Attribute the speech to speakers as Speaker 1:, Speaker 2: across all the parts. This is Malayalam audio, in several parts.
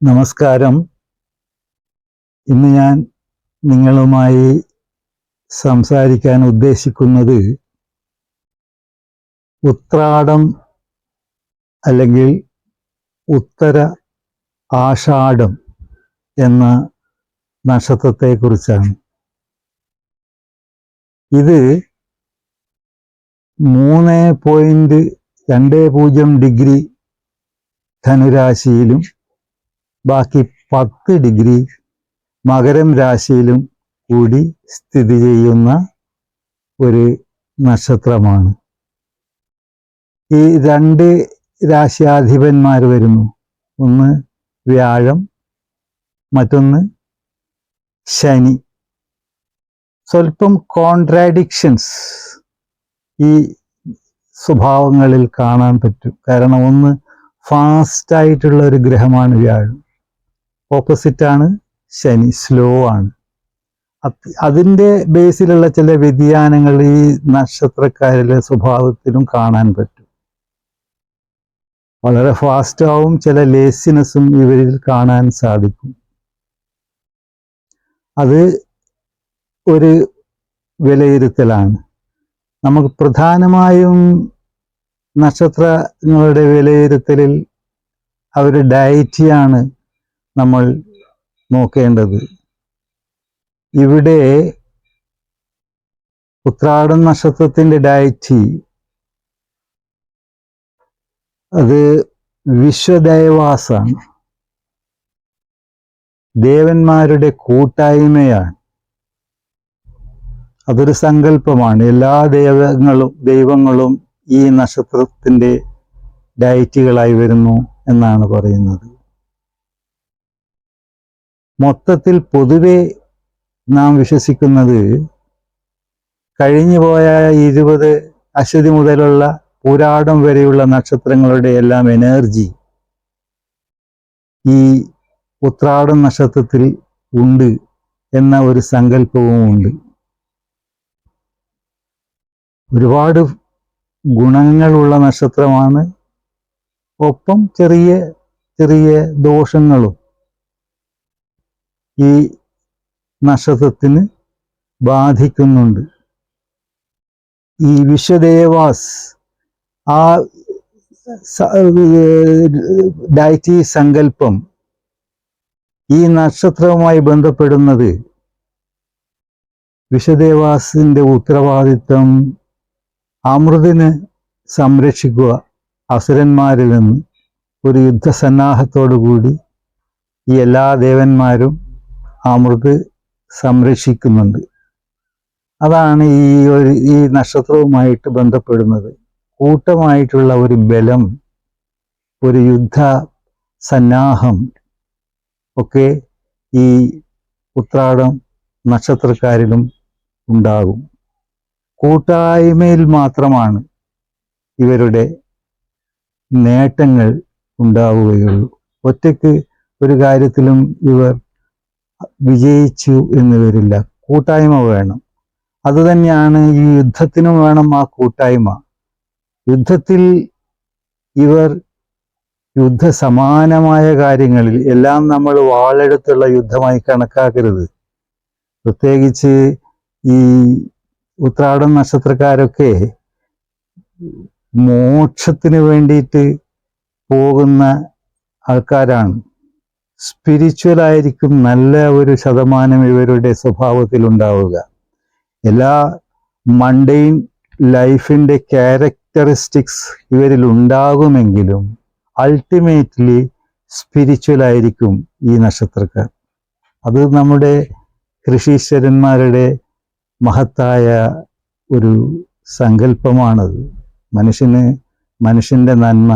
Speaker 1: നമസ്കാരം. ഇന്ന് ഞാൻ നിങ്ങളുമായി സംസാരിക്കാൻ ഉദ്ദേശിക്കുന്നത് ഉത്രാടം അല്ലെങ്കിൽ ഉത്തര ആഷാഢം എന്ന നക്ഷത്രത്തെക്കുറിച്ചാണ്. ഇത് 3.20 ഡിഗ്രി ധനുരാശിയിലും ബാക്കി 10 ഡിഗ്രി മകരം രാശിയിലും കൂടി സ്ഥിതി ചെയ്യുന്ന ഒരു നക്ഷത്രമാണ്. ഈ 2 രാശ്യാധിപന്മാർ വരുന്നു. ഒന്ന് വ്യാഴം, മറ്റൊന്ന് ശനി. സ്വല്പം കോൺട്രാഡിക്ഷൻസ് ഈ സ്വഭാവങ്ങളിൽ കാണാൻ പറ്റും. കാരണം ഒന്ന് ഫാസ്റ്റായിട്ടുള്ള ഒരു ഗ്രഹമാണ് വ്യാഴം, ഓപ്പോസിറ്റാണ് ശനി, സ്ലോ ആണ്. അതിൻ്റെ ബേസിലുള്ള ചില വ്യതിയാനങ്ങൾ ഈ നക്ഷത്രക്കാരിലെ സ്വഭാവത്തിലും കാണാൻ പറ്റും. വളരെ ഫാസ്റ്റാവും, ചില ലേസിനെസ്സും ഇവരിൽ കാണാൻ സാധിക്കും. അത് ഒരു വിലയിരുത്തലാണ്. നമുക്ക് പ്രധാനമായും നക്ഷത്രങ്ങളുടെ വിലയിരുത്തലിൽ അവരുടെ ഡയറ്റിയാണ് നമ്മൾ നോക്കേണ്ടത്. ഇവിടെ ഉത്രാടം നക്ഷത്രത്തിൻ്റെ ഡയറ്റി അത് വിശ്വദൈവാസാണ്, ദേവന്മാരുടെ കൂട്ടായ്മയാണ്. അതൊരു സങ്കല്പമാണ്. എല്ലാ ദൈവങ്ങളും ഈ നക്ഷത്രത്തിൻ്റെ ഡയറ്റികളായി വരുന്നു എന്നാണ് പറയുന്നത്. മൊത്തത്തിൽ പൊതുവെ നാം വിശ്വസിക്കുന്നത് കഴിഞ്ഞുപോയ 20 അശ്വതി മുതലുള്ള പൂരാടം വരെയുള്ള നക്ഷത്രങ്ങളുടെ എല്ലാം എനർജി ഈ ഉത്രാടം നക്ഷത്രത്തിൽ ഉണ്ട് എന്ന ഒരു സങ്കല്പവും ഉണ്ട്. ഒരുപാട് ഗുണങ്ങളുള്ള നക്ഷത്രമാണ്, ഒപ്പം ചെറിയ ചെറിയ ദോഷങ്ങളും ഈ നക്ഷത്രത്തിന് ബാധിക്കുന്നുണ്ട്. ഈ വിശ്വദേവാസ് ആ ഡയറ്റി സങ്കല്പം ഈ നക്ഷത്രവുമായി ബന്ധപ്പെടുന്നത് വിശ്വദേവാസിന്റെ ഉത്തരവാദിത്വം അമൃതിനെ സംരക്ഷിക്കുക, അസുരന്മാരിൽ നിന്ന് ഒരു യുദ്ധസന്നാഹത്തോടു കൂടി ഈ എല്ലാ ദേവന്മാരും അമൃത് സംരക്ഷിക്കുന്നുണ്ട്. അതാണ് ഈ നക്ഷത്രവുമായിട്ട് ബന്ധപ്പെടുന്നത്. കൂട്ടമായിട്ടുള്ള ഒരു ബലം, ഒരു യുദ്ധ സന്നാഹം ഒക്കെ ഈ ഉത്രാടം നക്ഷത്രക്കാരിലും ഉണ്ടാകും. കൂട്ടായ്മയിൽ മാത്രമാണ് ഇവരുടെ നേട്ടങ്ങൾ ഉണ്ടാവുകയുള്ളൂ. ഒറ്റയ്ക്ക് ഒരു കാര്യത്തിലും ഇവർ വിജയിച്ചു എന്ന് വരില്ല. കൂട്ടായ്മ വേണം. അതുതന്നെയാണ് ഈ യുദ്ധത്തിനും വേണം ആ കൂട്ടായ്മ. യുദ്ധത്തിൽ ഇവർ യുദ്ധസമാനമായ കാര്യങ്ങളിൽ എല്ലാം നമ്മൾ വാളെടുത്തുള്ള യുദ്ധമായി കണക്കാക്കരുത്. പ്രത്യേകിച്ച് ഈ ഉത്രാടം നക്ഷത്രക്കാരൊക്കെ മോക്ഷത്തിന് വേണ്ടിയിട്ട് പോകുന്ന ആൾക്കാരാണ്. സ്പിരിച്വലായിരിക്കും നല്ല ഒരു ശതമാനം ഇവരുടെ സ്വഭാവത്തിൽ ഉണ്ടാവുക. എല്ലാ മണ്ടെയിൻ ലൈഫിൻ്റെ ക്യാരക്ടറിസ്റ്റിക്സ് ഇവരിൽ ഉണ്ടാകുമെങ്കിലും അൾട്ടിമേറ്റ്ലി സ്പിരിച്വലായിരിക്കും ഈ നക്ഷത്രക്കാർ. അത് നമ്മുടെ ഋഷീശ്വരന്മാരുടെ മഹത്തായ ഒരു സങ്കല്പമാണത്. മനുഷ്യൻ്റെ നന്മ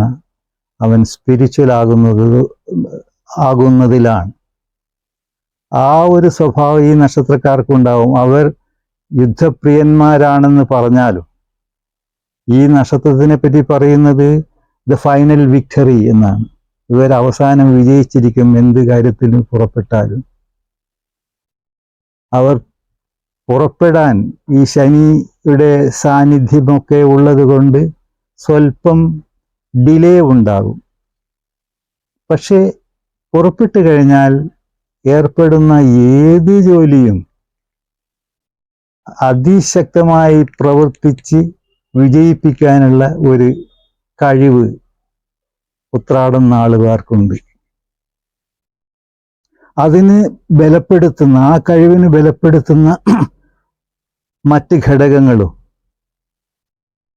Speaker 1: അവൻ സ്പിരിച്വൽ ആകുന്നതിലാണ്. ആ ഒരു സ്വഭാവം ഈ നക്ഷത്രക്കാർക്കുണ്ടാവും. അവർ യുദ്ധപ്രിയന്മാരാണെന്ന് പറഞ്ഞാലും ഈ നക്ഷത്രത്തിനെ പറ്റി പറയുന്നത് ദ ഫൈനൽ വിക്ടറി എന്നാണ്. ഇവർ അവസാനം വിജയിച്ചിരിക്കും എന്ത് കാര്യത്തിന് പുറപ്പെട്ടാലും. അവർ പുറപ്പെടാൻ ഈ ശനിയുടെ സാന്നിധ്യമൊക്കെ ഉള്ളത് കൊണ്ട് സ്വല്പം ഡിലേ ഉണ്ടാകും. പക്ഷേ പുറപ്പെട്ടു കഴിഞ്ഞാൽ ഏർപ്പെടുന്ന ഏത് ജോലിയും അതിശക്തമായി പ്രവർത്തിച്ച് വിജയിപ്പിക്കാനുള്ള ഒരു കഴിവ് ഉത്രാടം നാളുകാർക്കുണ്ട്. അതിന് ബലപ്പെടുത്തുന്ന, ആ കഴിവിന് ബലപ്പെടുത്തുന്ന മറ്റ് ഘടകങ്ങളും,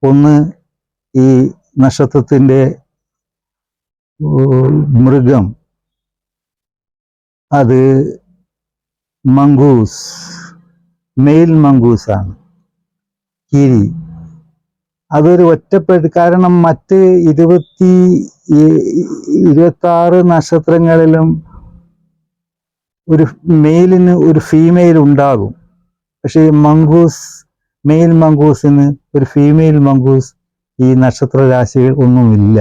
Speaker 1: ഒന്ന് ഈ നക്ഷത്രത്തിൻ്റെ മൃഗം, അത് മംഗൂസ്, മെയിൽ മംഗൂസാണ്, കിരി. അതൊരു കാരണം മറ്റ് 26 നക്ഷത്രങ്ങളിലും ഒരു മെയിലിന് ഒരു ഫീമെയിൽ ഉണ്ടാകും. പക്ഷേ ഈ മംഗൂസ്, മെയിൽ മംഗൂസിന് ഒരു ഫീമെയിൽ മംഗൂസ് ഈ നക്ഷത്ര രാശികൾ ഒന്നുമില്ല.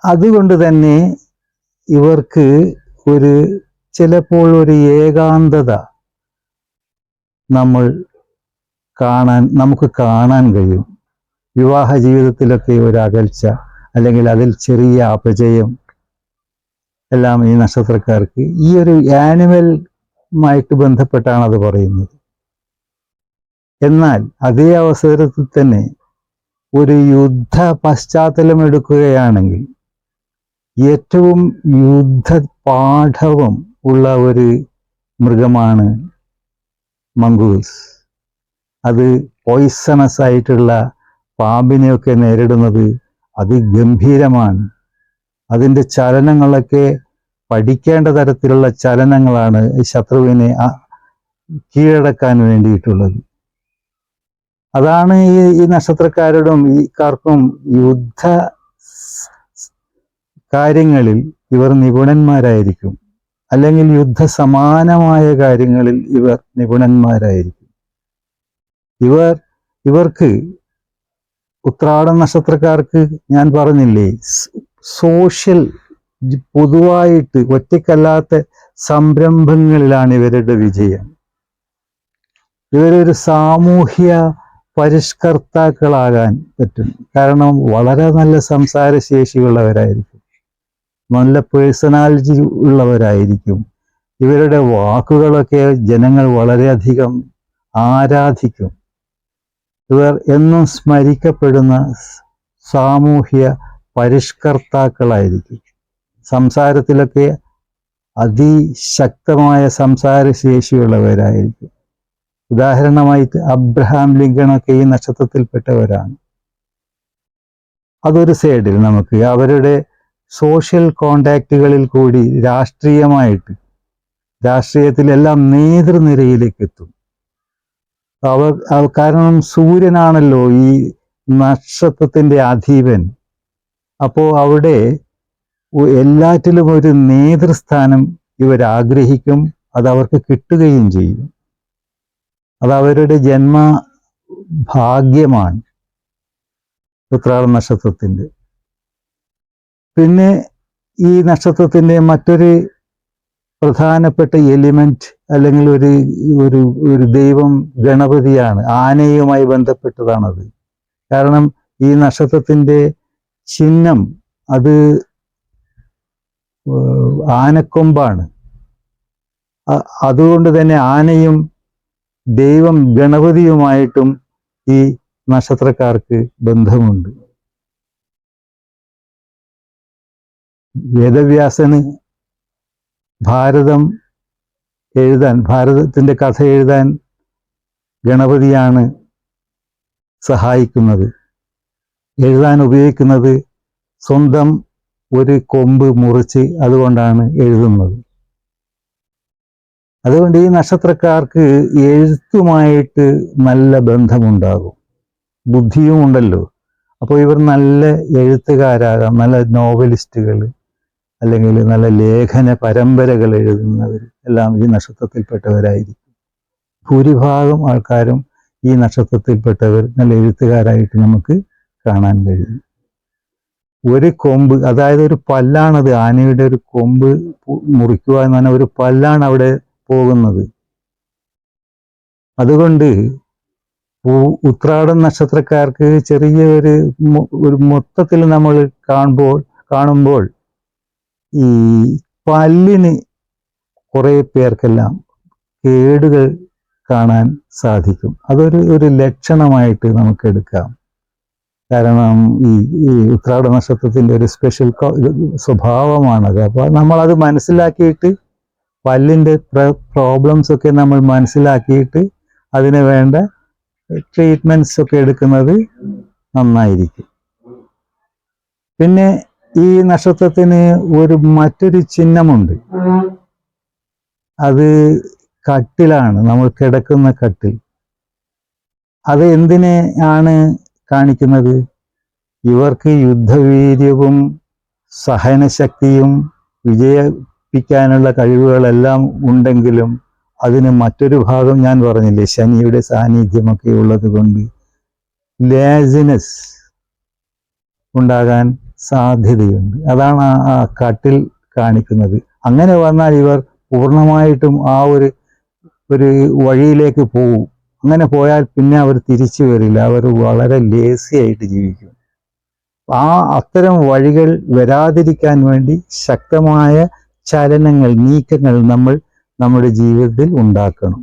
Speaker 1: അതുകൊണ്ട് തന്നെ ഇവർക്ക് ചിലപ്പോൾ ഒരു ഏകാന്തത നമുക്ക് കാണാൻ കഴിയും. വിവാഹ ജീവിതത്തിലൊക്കെ ഒരു അകൽച്ച, അല്ലെങ്കിൽ അതിൽ ചെറിയ അപജയം എല്ലാം ഈ നക്ഷത്രക്കാർക്ക് ഈ ഒരു ആനിമലുമായിട്ട് ബന്ധപ്പെട്ടാണ് അത് പറയുന്നത്. എന്നാൽ അതേ അവസരത്തിൽ തന്നെ ഒരു യുദ്ധ പശ്ചാത്തലം എടുക്കുകയാണെങ്കിൽ ഏറ്റവും യുദ്ധ പാഠവം ഉള്ള ഒരു മൃഗമാണ് മംഗൂസ്. അത് പോയിസണസ് ആയിട്ടുള്ള പാമ്പിനെയൊക്കെ നേരിടുന്നത് അതിഗംഭീരമാണ്. അതിൻ്റെ ചലനങ്ങളൊക്കെ പഠിക്കേണ്ട തരത്തിലുള്ള ചലനങ്ങളാണ് ഈ ശത്രുവിനെ കീഴടക്കാൻ വേണ്ടിയിട്ടുള്ളത്. അതാണ് ഈ നക്ഷത്രക്കാരുടെ ഈക്കാർക്കും യുദ്ധ കാര്യങ്ങളിൽ ഇവർ നിപുണന്മാരായിരിക്കും, അല്ലെങ്കിൽ യുദ്ധസമാനമായ കാര്യങ്ങളിൽ ഇവർ നിപുണന്മാരായിരിക്കും. ഇവർക്ക് ഉത്രാടം നക്ഷത്രക്കാർക്ക് ഞാൻ പറഞ്ഞില്ലേ, സോഷ്യൽ, പൊതുവായിട്ട് ഒറ്റയ്ക്കല്ലാത്ത സംരംഭങ്ങളിലാണ് ഇവരുടെ വിജയം. ഇവരൊരു സാമൂഹ്യ പരിഷ്കർത്താക്കളാകാൻ പറ്റും. കാരണം വളരെ നല്ല സംസാരശേഷിയുള്ളവരായിരിക്കും, നല്ല പേഴ്സണാലിറ്റി ഉള്ളവരായിരിക്കും. ഇവരുടെ വാക്കുകളൊക്കെ ജനങ്ങൾ വളരെയധികം ആരാധിക്കും. ഇവർ എന്നും സ്മരിക്കപ്പെടുന്ന സാമൂഹ്യ പരിഷ്കർത്താക്കളായിരിക്കും. സംസാരത്തിലൊക്കെ അതിശക്തമായ സംസാരശേഷിയുള്ളവരായിരിക്കും. ഉദാഹരണമായിട്ട് അബ്രഹാം ലിങ്കണൊക്കെ ഈ നക്ഷത്രത്തിൽപ്പെട്ടവരാണ്. അതൊരു സൈഡിൽ നമുക്ക് അവരുടെ സോഷ്യൽ കോണ്ടാക്റ്റുകളിൽ കൂടി രാഷ്ട്രീയത്തിലെല്ലാം നേതൃനിരയിലേക്ക് എത്തും. കാരണം സൂര്യനാണല്ലോ ഈ നക്ഷത്രത്തിൻ്റെ അധീപൻ. അപ്പോൾ അവിടെ എല്ലാറ്റിലും ഒരു നേതൃസ്ഥാനം ഇവരാഗ്രഹിക്കും. അത് അവർക്ക് കിട്ടുകയും ചെയ്യും. അത് അവരുടെ ജന്മഭാഗ്യമാണ് ഉത്രാട നക്ഷത്രത്തിൻ്റെ. പിന്നെ ഈ നക്ഷത്രത്തിൻ്റെ മറ്റൊരു പ്രധാനപ്പെട്ട എലിമെന്റ്, അല്ലെങ്കിൽ ഒരു ദൈവം ഗണപതിയാണ്. ആനയുമായി ബന്ധപ്പെട്ടതാണത്. കാരണം ഈ നക്ഷത്രത്തിൻ്റെ ചിഹ്നം അത് ആനക്കൊമ്പാണ്. അതുകൊണ്ട് തന്നെ ആനയും ദൈവം ഗണപതിയുമായിട്ടും ഈ നക്ഷത്രക്കാർക്ക് ബന്ധമുണ്ട്. വേദവ്യാസന് ഭാരതത്തിൻ്റെ കഥ എഴുതാൻ ഗണപതിയാണ് സഹായിക്കുന്നത്. എഴുതാൻ ഉപയോഗിക്കുന്നത് സ്വന്തം ഒരു കൊമ്പ് മുറിച്ച് അതുകൊണ്ടാണ് എഴുതുന്നത്. അതുകൊണ്ട് ഈ നക്ഷത്രക്കാർക്ക് എഴുത്തുമായിട്ട് നല്ല ബന്ധമുണ്ടാകും. ബുദ്ധിയും ഉണ്ടല്ലോ. അപ്പോൾ ഇവർ നല്ല എഴുത്തുകാരാകാം, നല്ല നോവലിസ്റ്റുകൾ, അല്ലെങ്കിൽ നല്ല ലേഖന പരമ്പരകൾ എഴുതുന്നവർ എല്ലാം ഈ നക്ഷത്രത്തിൽപ്പെട്ടവരായിരിക്കും. ഭൂരിഭാഗം ആൾക്കാരും ഈ നക്ഷത്രത്തിൽപ്പെട്ടവർ നല്ല എഴുത്തുകാരായിട്ട് നമുക്ക് കാണാൻ കഴിയും. ഒരു കൊമ്പ്, അതായത് ഒരു പല്ലാണത്. ആനയുടെ ഒരു കൊമ്പ് മുറിക്കുക എന്ന് പറഞ്ഞാൽ ഒരു പല്ലാണ് അവിടെ പോകുന്നത്. അതുകൊണ്ട് ഉത്രാടം നക്ഷത്രക്കാർക്ക് ചെറിയ ഒരു മൊത്തത്തിൽ നമ്മൾ കാണുമ്പോൾ ഈ പല്ലിന് കുറേ പേർക്കെല്ലാം കേടുകൾ കാണാൻ സാധിക്കും. അതൊരു ലക്ഷണമായിട്ട് നമുക്ക് എടുക്കാം. കാരണം ഈ ഉത്രാട നക്ഷത്രത്തിൻ്റെ ഒരു സ്പെഷ്യൽ സ്വഭാവമാണത്. അപ്പോൾ നമ്മളത് മനസ്സിലാക്കിയിട്ട് പല്ലിൻ്റെ പ്രോബ്ലംസ് ഒക്കെ നമ്മൾ മനസ്സിലാക്കിയിട്ട് അതിന് വേണ്ട ട്രീറ്റ്മെൻറ്റ്സ് ഒക്കെ എടുക്കുന്നത് നന്നായിരിക്കും. പിന്നെ ഈ നക്ഷത്രത്തിന് മറ്റൊരു ചിഹ്നമുണ്ട്. അത് കട്ടിലാണ്, നമ്മൾ കിടക്കുന്ന കട്ടിൽ. അത് എന്തിനെയാണ് കാണിക്കുന്നത്? ഇവർക്ക് യുദ്ധവീര്യവും സഹനശക്തിയും വിജയിപ്പിക്കാനുള്ള കഴിവുകളെല്ലാം ഉണ്ടെങ്കിലും അതിന് മറ്റൊരു ഭാഗം ഞാൻ പറഞ്ഞില്ലേ, ശനിയുടെ സാന്നിധ്യമൊക്കെ ഉള്ളത് കൊണ്ട് ലേസിനെസ് ഉണ്ടാകാൻ സാധ്യതയുണ്ട്. അതാണ് ആ കട്ടിൽ കാണിക്കുന്നത്. അങ്ങനെ വന്നാൽ ഇവർ പൂർണ്ണമായിട്ടും ആ ഒരു വഴിയിലേക്ക് പോകും. അങ്ങനെ പോയാൽ പിന്നെ അവർ തിരിച്ചു വരില്ല. അവർ വളരെ ലേസി ആയിട്ട് ജീവിക്കും. അത്തരം വഴികൾ വരാതിരിക്കാൻ വേണ്ടി ശക്തമായ ചലനങ്ങൾ, നീക്കങ്ങൾ നമ്മൾ നമ്മുടെ ജീവിതത്തിൽ ഉണ്ടാക്കണം.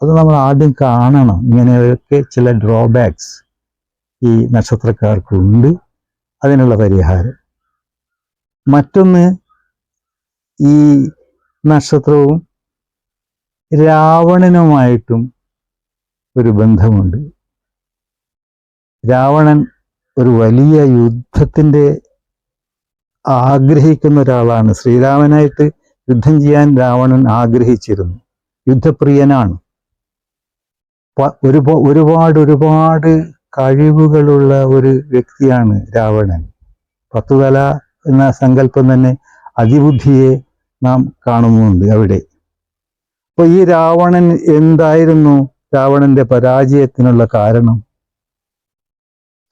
Speaker 1: അത് നമ്മൾ ആദ്യം കാണണം. ഇങ്ങനെയൊക്കെ ചില ഡ്രോബാക്സ് ഈ നക്ഷത്രക്കാർക്കുണ്ട്. അതിനുള്ള പരിഹാരം. മറ്റൊന്ന്, ഈ നക്ഷത്രവും രാവണനുമായിട്ടും ഒരു ബന്ധമുണ്ട്. രാവണൻ ഒരു വലിയ യുദ്ധത്തിൻ്റെ ആഗ്രഹിക്കുന്ന ഒരാളാണ്. ശ്രീരാമനായിട്ട് യുദ്ധം ചെയ്യാൻ രാവണൻ ആഗ്രഹിച്ചിരുന്നു. യുദ്ധപ്രിയനാണ്. ഒരുപാട് കഴിവുകളുള്ള ഒരു വ്യക്തിയാണ് രാവണൻ. 10 തല എന്ന സങ്കല്പം തന്നെ അതിബുദ്ധിയെ നാം കാണുന്നുണ്ട് അവിടെ. അപ്പോൾ ഈ രാവണൻ എന്തായിരുന്നു രാവണന്റെ പരാജയത്തിനുള്ള കാരണം?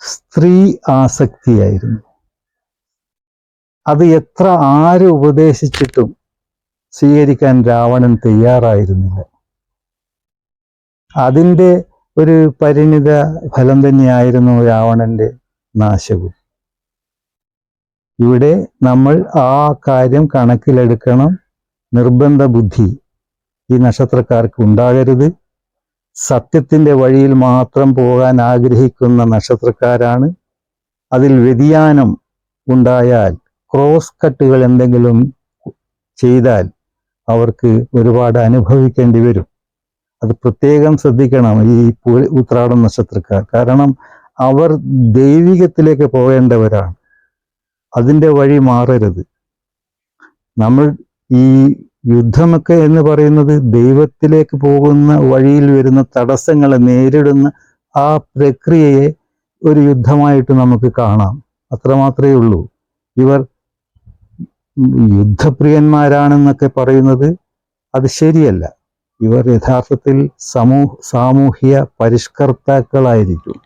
Speaker 1: സ്ത്രീ ആസക്തിയായിരുന്നു. അത് ആര് ഉപദേശിച്ചിട്ടും സ്വീകരിക്കാൻ രാവണൻ തയ്യാറായിരുന്നില്ല. അതിൻ്റെ ഒരു പരിണിത ഫലം തന്നെയായിരുന്നു രാവണന്റെ നാശവും. ഇവിടെ നമ്മൾ ആ കാര്യം കണക്കിലെടുക്കണം. നിർബന്ധ ബുദ്ധി ഈ നക്ഷത്രക്കാർക്ക് ഉണ്ടാകരുത്. സത്യത്തിൻ്റെ വഴിയിൽ മാത്രം പോകാൻ ആഗ്രഹിക്കുന്ന നക്ഷത്രക്കാരാണ്. അതിൽ വ്യതിയാനം ഉണ്ടായാൽ, ക്രോസ് കട്ടുകൾ എന്തെങ്കിലും ചെയ്താൽ അവർക്ക് ഒരുപാട് അനുഭവിക്കേണ്ടി വരും. അത് പ്രത്യേകം ശ്രദ്ധിക്കണം ഈ ഉത്രാടം നക്ഷത്രക്കാർ. കാരണം അവർ ദൈവികത്തിലേക്ക് പോകേണ്ടവരാണ്. അതിൻ്റെ വഴി മാറരുത്. നമ്മൾ ഈ യുദ്ധമൊക്കെ എന്ന് പറയുന്നത് ദൈവത്തിലേക്ക് പോകുന്ന വഴിയിൽ വരുന്ന തടസ്സങ്ങളെ നേരിടുന്ന ആ പ്രക്രിയയെ ഒരു യുദ്ധമായിട്ട് നമുക്ക് കാണാം. അത്രമാത്രമേ ഉള്ളൂ. ഇവർ യുദ്ധപ്രിയന്മാരാണെന്നൊക്കെ പറയുന്നത് അത് ശരിയല്ല. ഇവർ യഥാർത്ഥത്തിൽ സാമൂഹ്യ പരിഷ്കർത്താക്കളായിരിക്കും.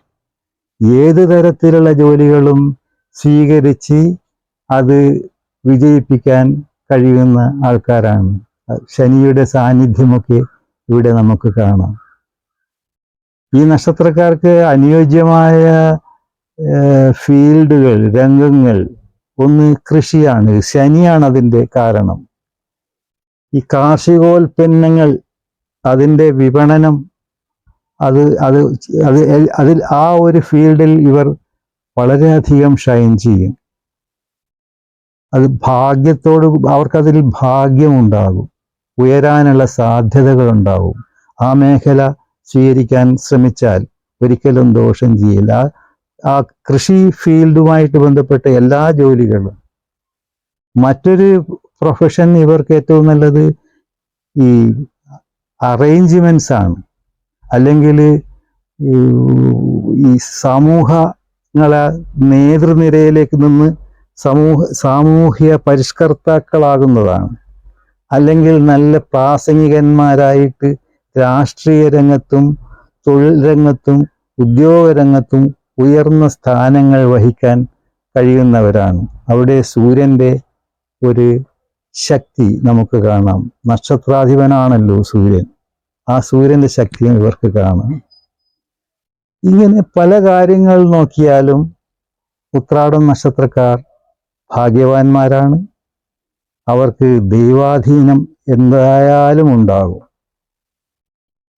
Speaker 1: ഏത് തരത്തിലുള്ള ജോലികളും സ്വീകരിച്ച് അത് വിജയിപ്പിക്കാൻ കഴിയുന്ന ആൾക്കാരാണ്. ശനിയുടെ സാന്നിധ്യമൊക്കെ ഇവിടെ നമുക്ക് കാണാം. ഈ നക്ഷത്രക്കാർക്ക് അനുയോജ്യമായ ഫീൽഡുകൾ, രംഗങ്ങൾ ഒന്ന് കൃഷിയാണ്. ശനിയാണ് അതിൻ്റെ കാരണം. ഈ കാർഷികോൽപ്പന്നങ്ങൾ, അതിൻ്റെ വിപണനം, അതിൽ ആ ഒരു ഫീൽഡിൽ ഇവർ വളരെയധികം ഷൈൻ ചെയ്യും. അത് അവർക്കതിൽ ഭാഗ്യമുണ്ടാകും. ഉയരാനുള്ള സാധ്യതകളുണ്ടാവും. ആ മേഖല സ്വീകരിക്കാൻ ശ്രമിച്ചാൽ ഒരിക്കലും ദോഷം ചെയ്യില്ല. ആ കൃഷി ഫീൽഡുമായിട്ട് ബന്ധപ്പെട്ട എല്ലാ ജോലികളും. മറ്റൊരു പ്രൊഫഷൻ ഇവർക്ക് ഏറ്റവും നല്ലത് ഈ അറേഞ്ച്മെന്റ്സ് ആണ്. അല്ലെങ്കിൽ ഈ സമൂഹങ്ങളെ നേതൃനിരയിലേക്ക് നിന്ന് സാമൂഹ്യ പരിഷ്കർത്താക്കളാകുന്നതാണ്. അല്ലെങ്കിൽ നല്ല പ്രാസംഗികന്മാരായിട്ട് രാഷ്ട്രീയ രംഗത്തും തൊഴിൽ രംഗത്തും ഉദ്യോഗ രംഗത്തും ഉയർന്ന സ്ഥാനങ്ങൾ വഹിക്കാൻ കഴിയുന്നവരാണ്. അവിടെ സൂര്യൻ്റെ ഒരു ശക്തി നമുക്ക് കാണാം. നക്ഷത്രാധിപനാണല്ലോ സൂര്യൻ. ആ സൂര്യൻ്റെ ശക്തിയും ഇവർക്ക് കാണാം. ഇങ്ങനെ പല കാര്യങ്ങൾ നോക്കിയാലും ഉത്രാടം നക്ഷത്രക്കാർ ഭാഗ്യവാന്മാരാണ്. അവർക്ക് ദൈവാധീനം എന്തായാലും ഉണ്ടാകും.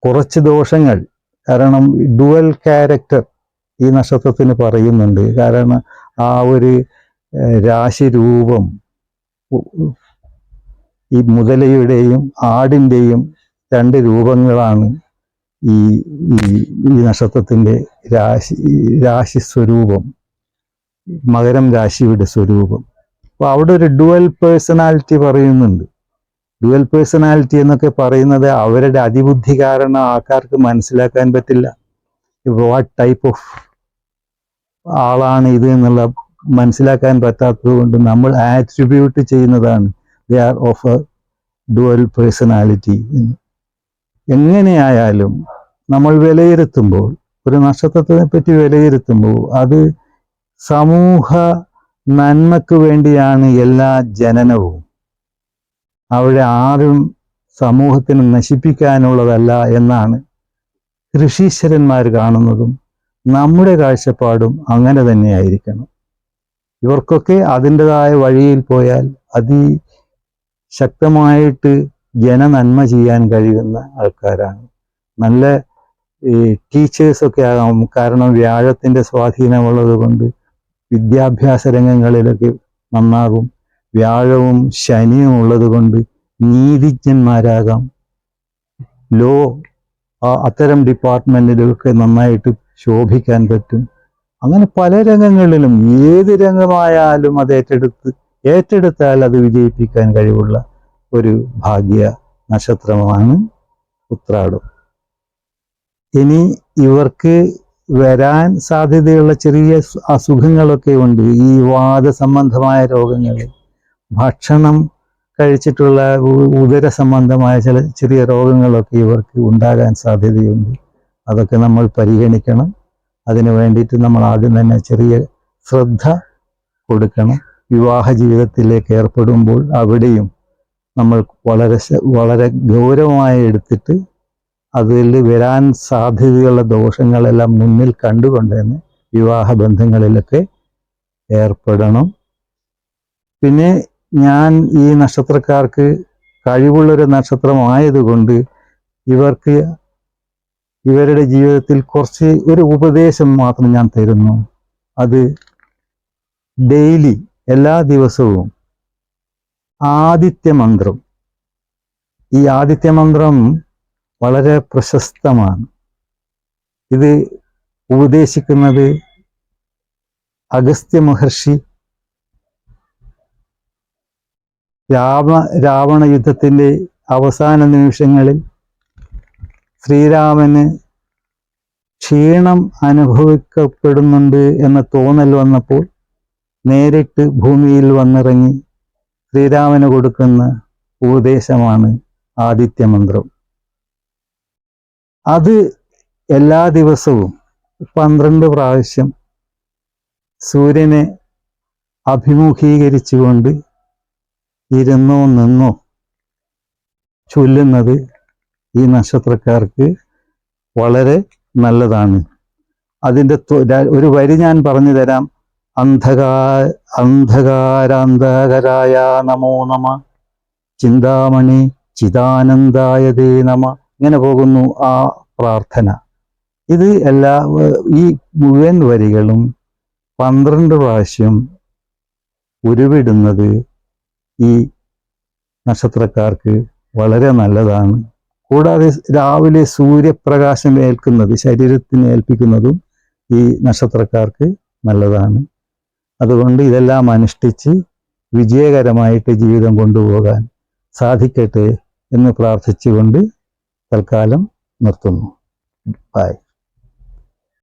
Speaker 1: കുറച്ച് ദോഷങ്ങൾ, കാരണം ഡുവൽ ക്യാരക്ടർ ഈ നക്ഷത്രത്തിന് പറയുന്നുണ്ട്. കാരണം ആ ഒരു രാശിരൂപം ഈ മുതലയുടെയും ആടിൻ്റെയും രണ്ട് രൂപങ്ങളാണ് ഈ ഈ നക്ഷത്രത്തിൻ്റെ രാശി സ്വരൂപം, മകരം രാശിയുടെ സ്വരൂപം. അപ്പോൾ അവിടെ ഒരു ഡുവൽ പേഴ്സണാലിറ്റി പറയുന്നുണ്ട്. ഡുവൽ പേഴ്സണാലിറ്റി എന്നൊക്കെ പറയുന്നത് അവരുടെ അതിബുദ്ധി കാരണം ആൾക്കാർക്ക് മനസ്സിലാക്കാൻ പറ്റില്ല വാട്ട് ടൈപ്പ് ഓഫ് ആളാണ് ഇത് എന്നുള്ള മനസ്സിലാക്കാൻ പറ്റാത്തത് കൊണ്ട് നമ്മൾ ആട്രിബ്യൂട്ട് ചെയ്യുന്നതാണ് they are of A dual personality എന്ന്. എങ്ങനെയായാലും നമ്മൾ വിലയിരുത്തുമ്പോൾ, ഒരു നക്ഷത്രത്തിനെ പറ്റി വിലയിരുത്തുമ്പോൾ, അത് സമൂഹ നന്മയ്ക്ക് വേണ്ടിയാണ് എല്ലാ ജനനവും. അവിടെ ആരും സമൂഹത്തിന് നശിപ്പിക്കാനുള്ളതല്ല എന്നാണ് ഋഷീശ്വരന്മാർ കാണുന്നതും നമ്മുടെ കാഴ്ചപ്പാടും അങ്ങനെ തന്നെയായിരിക്കണം. ഇവർക്കൊക്കെ അതിൻ്റെതായ വഴിയിൽ പോയാൽ അതിശക്തമായിട്ട് ജനനന്മ ചെയ്യാൻ കഴിയുന്ന ആൾക്കാരാണ്. നല്ല ടീച്ചേഴ്സൊക്കെ ആകാം. കാരണം വ്യാഴത്തിൻ്റെ സ്വാധീനമുള്ളത് കൊണ്ട് വിദ്യാഭ്യാസ രംഗങ്ങളിലൊക്കെ നന്നാകും. വ്യാഴവും ശനിയും ഉള്ളത് കൊണ്ട് നീതിജ്ഞന്മാരാകാം. ലോ അത്തരം ഡിപ്പാർട്ട്മെൻറ്റിലൊക്കെ നന്നായിട്ട് ശോഭിക്കാൻ പറ്റും. അങ്ങനെ പല രംഗങ്ങളിലും, ഏത് രംഗമായാലും അത് ഏറ്റെടുത്താൽ അത് വിജയിപ്പിക്കാൻ കഴിവുള്ള ഒരു ഭാഗ്യ നക്ഷത്രമാണ് ഉത്രാടം. ഇനി ഇവർക്ക് വരാൻ സാധ്യതയുള്ള ചെറിയ അസുഖങ്ങളൊക്കെ ഉണ്ട്. ഈ വാദസംബന്ധമായ രോഗങ്ങൾ, ഭക്ഷണം കഴിച്ചിട്ടുള്ള ഉദര സംബന്ധമായ ചില ചെറിയ രോഗങ്ങളൊക്കെ ഇവർക്ക് ഉണ്ടാകാൻ സാധ്യതയുണ്ട്. അതൊക്കെ നമ്മൾ പരിഗണിക്കണം. അതിനു വേണ്ടിയിട്ട് നമ്മൾ ആദ്യം തന്നെ ചെറിയ ശ്രദ്ധ കൊടുക്കണം. വിവാഹ ജീവിതത്തിലേക്ക് ഏർപ്പെടുമ്പോൾ അവിടെയും നമ്മൾ വളരെ ഗൗരവമായി എടുത്തിട്ട് അതിൽ വരാൻ സാധ്യതയുള്ള ദോഷങ്ങളെല്ലാം മുന്നിൽ കണ്ടുകൊണ്ട് തന്നെ വിവാഹ ബന്ധങ്ങളിലൊക്കെ ഏർപ്പെടണം. പിന്നെ ഞാൻ ഈ നക്ഷത്രക്കാർക്ക് കഴിവുള്ളൊരു നക്ഷത്രമായതുകൊണ്ട് ഇവർക്ക് ഇവരുടെ ജീവിതത്തിൽ കുറച്ച് ഒരു ഉപദേശം മാത്രം ഞാൻ തരുന്നു. അത് ഡെയിലി, എല്ലാ ദിവസവും ആദിത്യമന്ത്രം. ഈ ആദിത്യമന്ത്രം വളരെ പ്രശസ്തമാണ്. ഇത് ഉപദേശിക്കുന്നത് അഗസ്ത്യ മഹർഷി രാവണ യുദ്ധത്തിൻ്റെ അവസാന നിമിഷങ്ങളിൽ ശ്രീരാമന് ക്ഷീണം അനുഭവിക്കപ്പെടുന്നുണ്ട് എന്ന തോന്നൽ വന്നപ്പോൾ നേരിട്ട് ഭൂമിയിൽ വന്നിറങ്ങി ശ്രീരാമന് കൊടുക്കുന്ന ഉപദേശമാണ് ആദിത്യമന്ത്രം. അത് എല്ലാ ദിവസവും 12 പ്രാവശ്യം സൂര്യനെ അഭിമുഖീകരിച്ചുകൊണ്ട് ഇരുന്നോ നിന്നോ ചൊല്ലുന്നത് ഈ നക്ഷത്രക്കാർക്ക് വളരെ നല്ലതാണ്. അതിൻ്റെ ഒരു വരി ഞാൻ പറഞ്ഞു തരാം. അന്ധകാരാന്തകരായ നമോ നമ, ചിന്താമണി ചിദാനന്ദായ തേ നമ. ഇങ്ങനെ പോകുന്നു ആ പ്രാർത്ഥന. ഇത് ഈ മുഴുവൻ വരികളും 12 പ്രാവശ്യം ഉരുവിടുന്നത് ഈ നക്ഷത്രക്കാർക്ക് വളരെ നല്ലതാണ്. കൂടാതെ രാവിലെ സൂര്യപ്രകാശം ശരീരത്തിന് ഏൽപ്പിക്കുന്നതും ഈ നക്ഷത്രക്കാർക്ക് നല്ലതാണ്. അതുകൊണ്ട് ഇതെല്ലാം അനുഷ്ഠിച്ച് വിജയകരമായിട്ട് ജീവിതം കൊണ്ടുപോകാൻ സാധിക്കട്ടെ എന്ന് പ്രാർത്ഥിച്ചുകൊണ്ട് തൽക്കാലം നിർത്തുന്നു. ബൈ.